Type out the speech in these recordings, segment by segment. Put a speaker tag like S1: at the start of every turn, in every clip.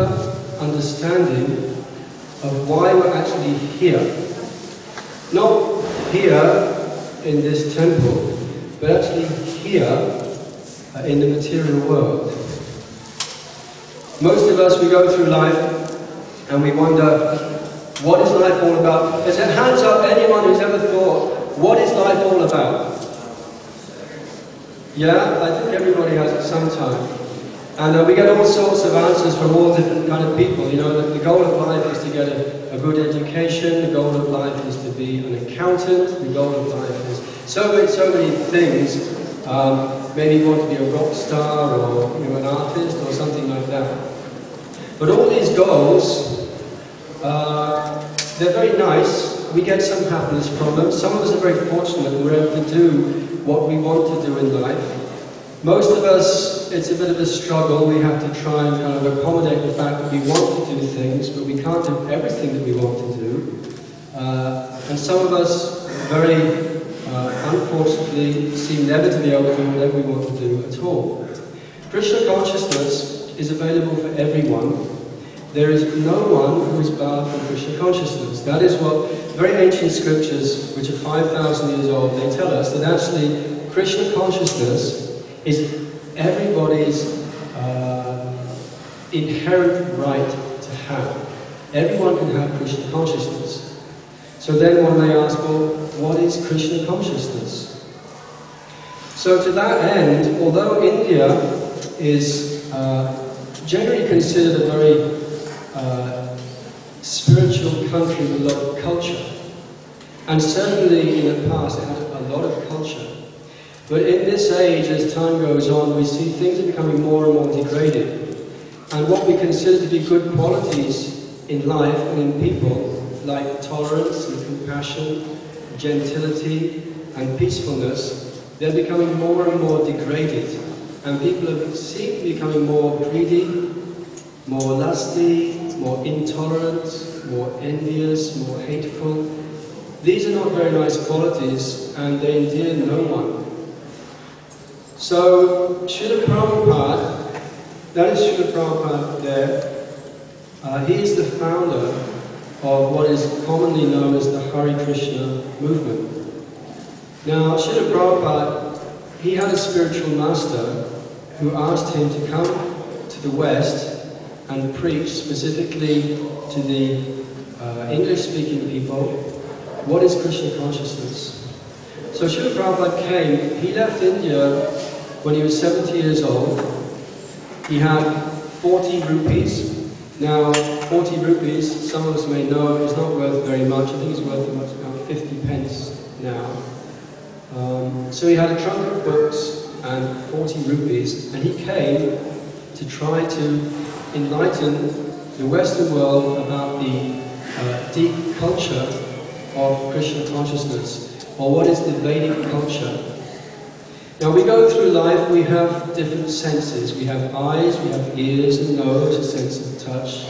S1: deeper understanding of why we're actually here. Not here in this temple, but actually here in the material world. Most of us, we go through life and we wonder, what is life all about? Is it hands up anyone who's ever thought, what is life all about? Yeah, I think everybody has at some time. And we get all sorts of answers from all different kind of people. You know, the goal of life is to get a good education, the goal of life is to be an accountant, the goal of life is so many things. Maybe you want to be a rock star or an artist or something like that. But all these goals, they're very nice. We get some happiness from them. Some of us are very fortunate that we're able to do what we want to do in life. Most of us, it's a bit of a struggle. We have to try and kind of accommodate the fact that we want to do things, but we can't do everything that we want to do. And some of us, very unfortunately, seem never to be able to do whatever we want to do at all. Krishna consciousness is available for everyone. There is no one who is barred from Krishna consciousness. That is what very ancient scriptures, which are 5,000 years old, they tell us that actually Krishna consciousness is everybody's inherent right to have. Everyone can have Krishna consciousness. So then one may ask, well, what is Krishna consciousness? So to that end, although India is generally considered a very spiritual country with a lot of culture, and certainly in the past it had a lot of culture, but in this age, as time goes on, we see things are becoming more and more degraded. And what we consider to be good qualities in life and in people, like tolerance and compassion, gentility and peacefulness, they're becoming more and more degraded. And people seem to be becoming more greedy, more lusty, more intolerant, more envious, more hateful. These are not very nice qualities, and they endear no one. So, Srila Prabhupada, that is Srila Prabhupada there, he is the founder of what is commonly known as the Hare Krishna movement. Now, Srila Prabhupada, he had a spiritual master who asked him to come to the West and preach specifically to the English-speaking people, what is Krishna consciousness? So Srila Prabhupada came, he left India when he was 70 years old. He had 40 rupees. Now, 40 rupees, some of us may know, is not worth very much. I think it's worth about 50 pence now. So he had a trunk of books and 40 rupees, and he came to try to enlighten the Western world about the deep culture of Krishna consciousness, or what is the Vedic culture. Now we go through life, we have different senses. We have eyes, we have ears and nose, a sense of touch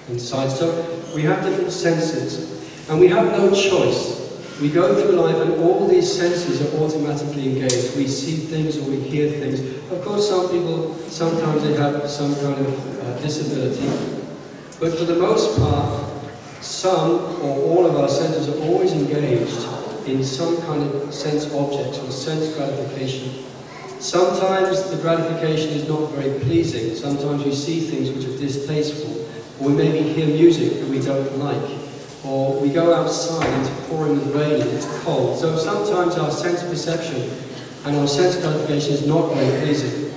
S1: and sight. So we have different senses, and we have no choice. We go through life and all these senses are automatically engaged. We see things or we hear things. Of course, some people, sometimes they have some kind of disability, but for the most part, some or all of our senses are always engaged in some kind of sense objects or sense gratification. Sometimes the gratification is not very pleasing. Sometimes we see things which are distasteful, or we maybe hear music that we don't like, or we go outside and it's pouring with rain and it's cold. So sometimes our sense perception and our sense gratification is not very pleasing.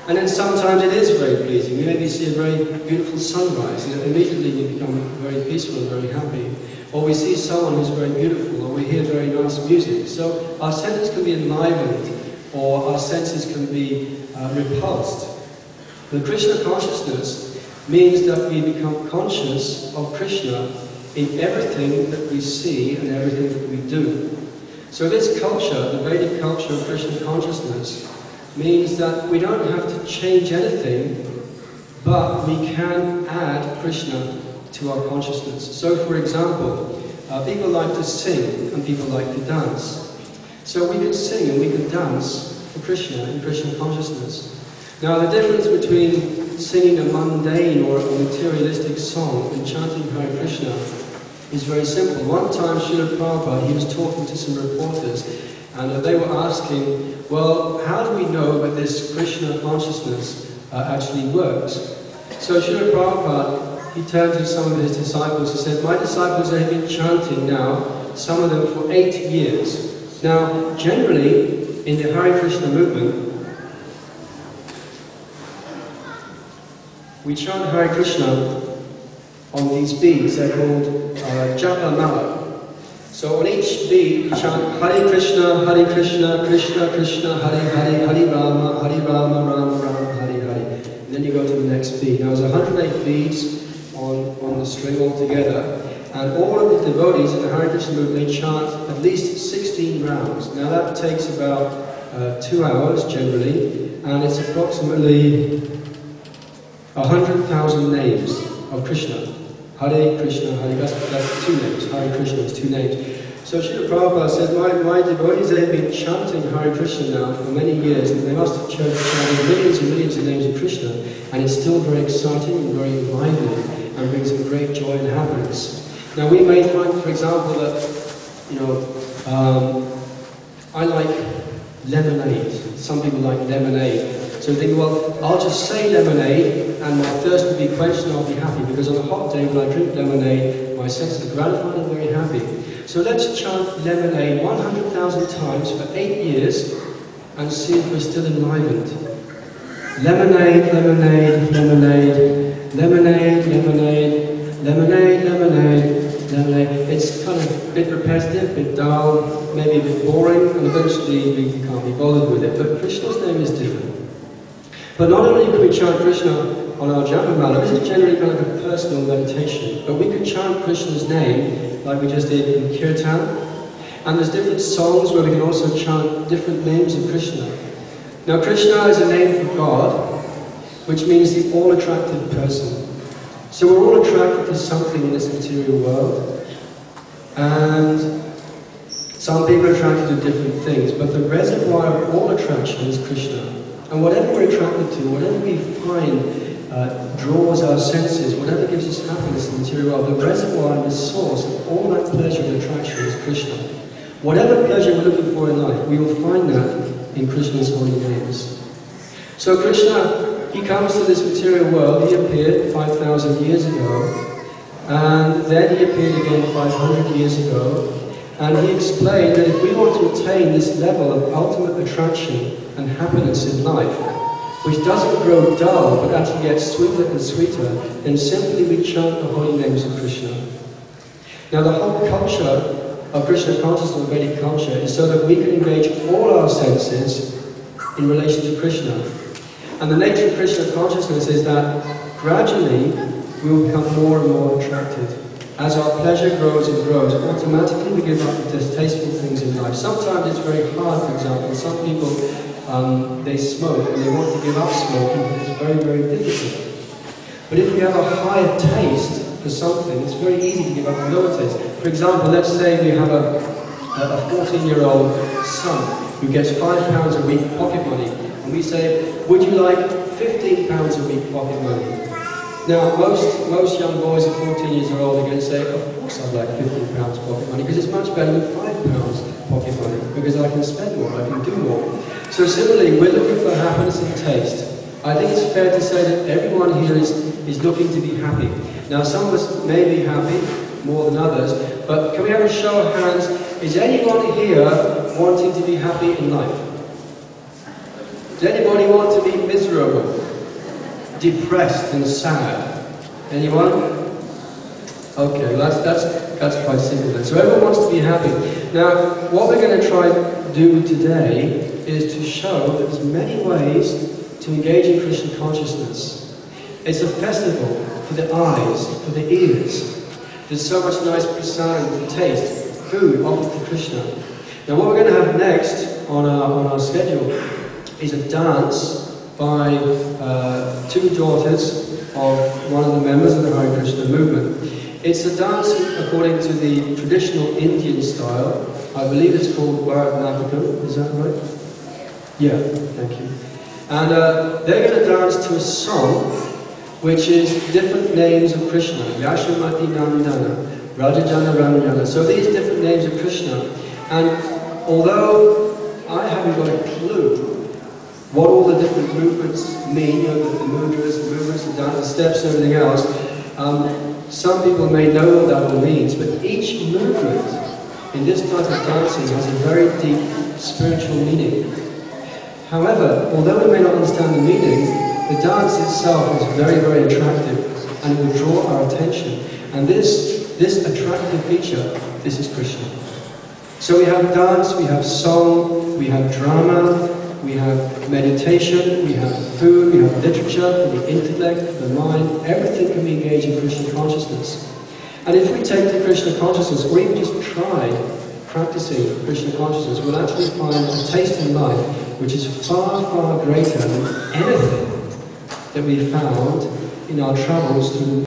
S1: And then sometimes it is very pleasing. We maybe see a very beautiful sunrise, and immediately we become very peaceful and very happy. Or we see someone who's very beautiful, or we hear very nice music. So our senses can be enlivened, or our senses can be repulsed. The Krishna consciousness means that we become conscious of Krishna in everything that we see and everything that we do. So this culture, the Vedic culture of Krishna consciousness, means that we don't have to change anything, but we can add Krishna to our consciousness. So for example, people like to sing and people like to dance. So we can sing and we can dance for Krishna in Krishna consciousness. Now the difference between singing a mundane or a materialistic song and chanting Hare Krishna is very simple. One time Srila Prabhupada, he was talking to some reporters and they were asking, well, how do we know that this Krishna consciousness actually works? So Srila Prabhupada, he turned to some of his disciples and said, my disciples have been chanting now, some of them for 8 years. Now, generally, in the Hare Krishna movement, we chant Hare Krishna on these beads. They're called japa mala. So on each bead, we chant Hare Krishna, Krishna Krishna, Hare Hare, Rama, Rama Rama, Hare Hare. And then you go to the next bead. Now there's 108 beads on the string altogether. And all of the devotees in the Hare Krishna movement, they chant at least 16 rounds. Now that takes about 2 hours generally, and it's approximately 100,000 names of Krishna. Hare Krishna, that's 2 names. Hare Krishna is 2 names. So Srila Prabhupada said, my devotees, they've been chanting Hare Krishna now for many years, and they must have chanted millions and millions of names of Krishna, and it's still very exciting and very lively, and brings them great joy and happiness. Now we may find, for example, that, I like lemonade. Some people like lemonade. So you think, well, I'll just say lemonade and my thirst will be quenched and I'll be happy, because on a hot day when I drink lemonade, my senses are gratified and very happy. So let's chant lemonade 100,000 times for 8 years and see if we're still enlivened. Lemonade, lemonade, lemonade, lemonade, lemonade, lemonade, lemonade, lemonade. It's kind of a bit repetitive, a bit dull, maybe a bit boring, and eventually we can't be bothered with it. But Krishna's name is different. But not only can we chant Krishna on our japa mala, this is generally kind of a personal meditation, but we can chant Krishna's name like we just did in Kirtan. And there's different songs where we can also chant different names of Krishna. Now Krishna is a name for God, which means the all-attractive person. So we're all attracted to something in this material world, and some people are attracted to different things, but the reservoir of all attraction is Krishna. And whatever we're attracted to, whatever we find draws our senses, whatever gives us happiness in the material world, the reservoir and the source of all that pleasure and attraction is Krishna. Whatever pleasure we're looking for in life, we will find that in Krishna's holy names. So Krishna, he comes to this material world. He appeared 5,000 years ago, and then he appeared again 500 years ago, and he explained that if we want to attain this level of ultimate attraction and happiness in life, which doesn't grow dull but actually gets sweeter and sweeter, then simply we chant the holy names of Krishna. Now the whole culture of Krishna consciousness, Vedic culture, is so that we can engage all our senses in relation to Krishna. And the nature of Krishna consciousness is that gradually we will become more and more attracted. As our pleasure grows and grows, automatically we give up the distasteful things in life. Sometimes it's very hard, for example. Some people, they smoke and they want to give up smoking, but it's very, very difficult. But if we have a higher taste for something, it's very easy to give up a lower taste. For example, let's say we have a 14-year-old son who gets £5 a week pocket money, and we say, would you like £15 a week pocket money? Now, most young boys at 14 years old are going to say, of course I'd like £15 pocket money, because it's much better than £5 pocket money, because I can spend more, I can do more. So similarly, we're looking for happiness and taste. I think it's fair to say that everyone here is looking to be happy. Now, some of us may be happy more than others, but can we have a show of hands? Is anyone here wanting to be happy in life? Does anybody want to be miserable, depressed and sad? Anyone? Okay, well that's quite simple then. So everyone wants to be happy. Now, what we're going to try to do today is to show that there's many ways to engage in Krishna consciousness. It's a festival for the eyes, for the ears. There's so much nice prasadam for taste, food offered to Krishna. Now what we're going to have next on our schedule is a dance by 2 daughters of one of the members of the Hare Krishna movement. It's a dance according to the traditional Indian style. I believe it's called Bharatanatyam, is that right? Yeah, thank you. And they're going to dance to a song which is different names of Krishna. Yashomati Nandana, Rajajana Ramayana. So these different names of Krishna. And although I haven't got a clue what all the different movements mean, you know, the mudras, the dance, the steps, and everything else, some people may know what that all means, but each movement in this type of dancing has a very deep spiritual meaning. However, although we may not understand the meaning, the dance itself is very, very attractive, and it will draw our attention. And this attractive feature, this is Krishna. So we have dance, we have song, we have drama, we have meditation, we have food, we have literature, for the intellect, for the mind. Everything can be engaged in Krishna consciousness. And if we take to Krishna consciousness, or even just try practicing Krishna consciousness, we'll actually find a taste in life which is far, far greater than anything that we found in our travels through